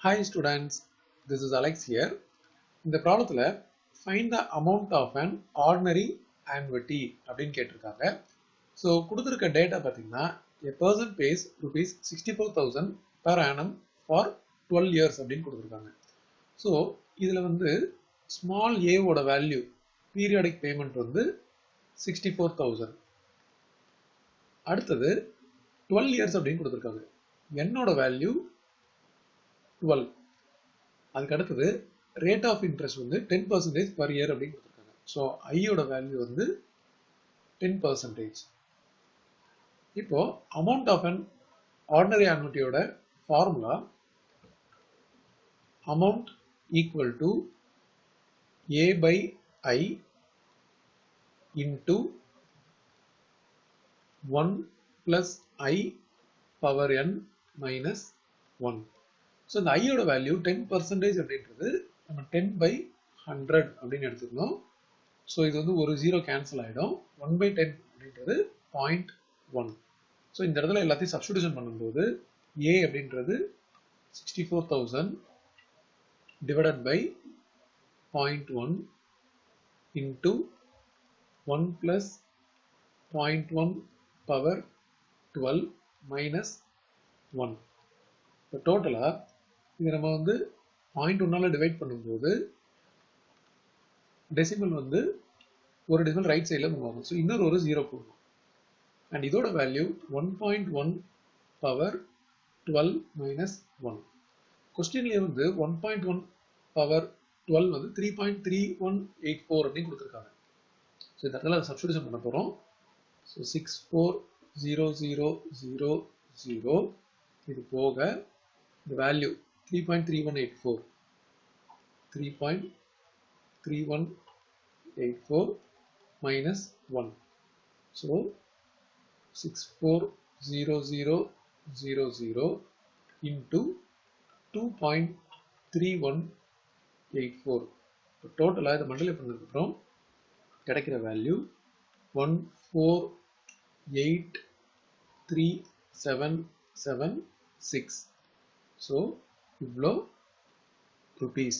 Hi students, this is Alex here. இந்த ப்ராப்ளத்தில் find the amount of an ordinary annuity அப்படின்னு கேட்டிருக்காங்க. So கொடுத்துருக்க டேட்டா பார்த்தீங்கன்னா a person pays rupees 64,000 per annum for 12 years அப்படின்னு கொடுத்துருக்காங்க. ஸோ இதில் வந்து small a ஓட வேல்யூ பீரியாடிக் பேமெண்ட் வந்து 64,000. அடுத்தது 12 years அப்படின்னு கொடுத்துருக்காங்க. என்னோட வேல்யூ 12. அதுக்கு அடுத்தது ரேட் ஆஃப் இன்ட்ரெஸ்ட் வந்து 10% per year அப்படின்னு கொடுத்துருக்காங்க. ஸோ ஐயோட வேல்யூ வந்து 10%. இப்போ அமௌண்ட் ஆஃப் அன் ஆர்டினரி ஆன்னுட்டியோட formula amount equal to A by I into 1 plus I power n minus 1. So இந்த ஐயோட வேல்யூ 10% அப்படின்றது நம்ம 10/100 அப்படின்னு எடுத்துக்கணும். ஸோ இது வந்து ஒரு 0 கேன்சல் ஆகிடும். 1/10 அப்படின்றது 0.1. ஸோ இந்த இடத்துல எல்லாத்தையும் சப்ஸ்டிடியூஷன் பண்ணும்போது ஏ அப்படின்றது 64,000 divided by 0.1 into 1 plus 0.1 power 12 minus 1. இப்போ டோட்டலாக இது நம்ம வந்து 0.1 டிவைட் பண்ணும்போது டெசிமல் வந்து ஒரு டெசிமல் ரைட் சைடில் மூவ் ஆகும். ஸோ இன்னொரு ஒரு 0 போடணும். அண்ட் இதோட வேல்யூ 1.1 பவர் 12 மைனஸ் 1. கொஸ்டின்லேயே வந்து 1.1 பவர் 12 வந்து 3.3184 அப்படின்னு கொடுத்துருக்காங்க. ஸோ இந்த இடத்துல சப்ஸ்டிடியூஷன் பண்ண போகிறோம். ஸோ 64,0,0,0,0 இது போக இந்த வேல்யூ 3.3184 3.3184 minus 1. So 64,0,0,0 into 2.3184. டோட்டலாக இதை மல்டிப்ளை பண்ணதுக்கப்புறம் கிடைக்கிற வேல்யூ 1483776. ஸோ இவ்வளோ rupees.